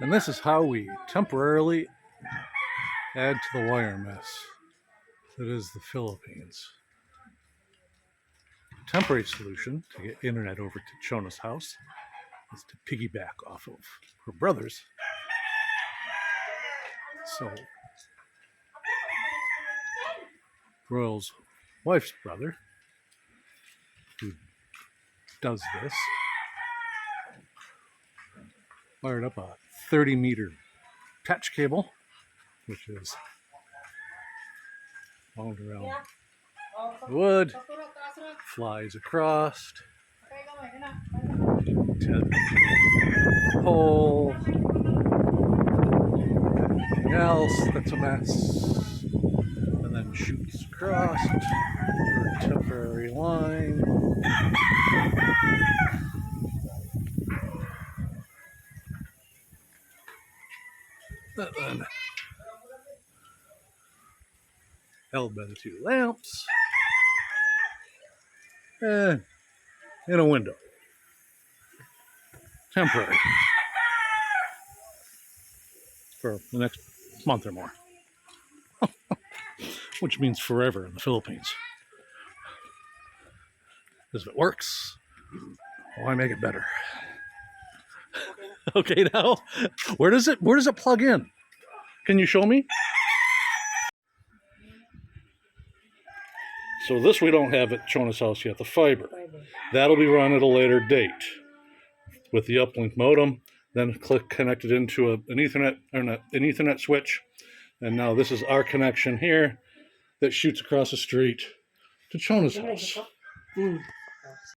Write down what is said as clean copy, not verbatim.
And this is how we temporarily add to the wire mess that is the Philippines. A temporary solution to get internet over to Chona's house is to piggyback off of her brother's. So, Royal's wife's brother, who does this, wired up a 30-meter patch cable, which is wound around the wood, flies across, 10 pole, anything else that's a mess, and then shoots across for a temporary line. And then held by the two lamps and in a window. Temporary. For the next month or more. Which means forever in the Philippines. Because if it works, why make it better? Okay, now, where does it plug in? Can you show me? So this we don't have at Chona's house yet, the fiber. That'll be run at a later date with the uplink modem, then connected into an Ethernet switch. And now this is our connection here that shoots across the street to Chona's house.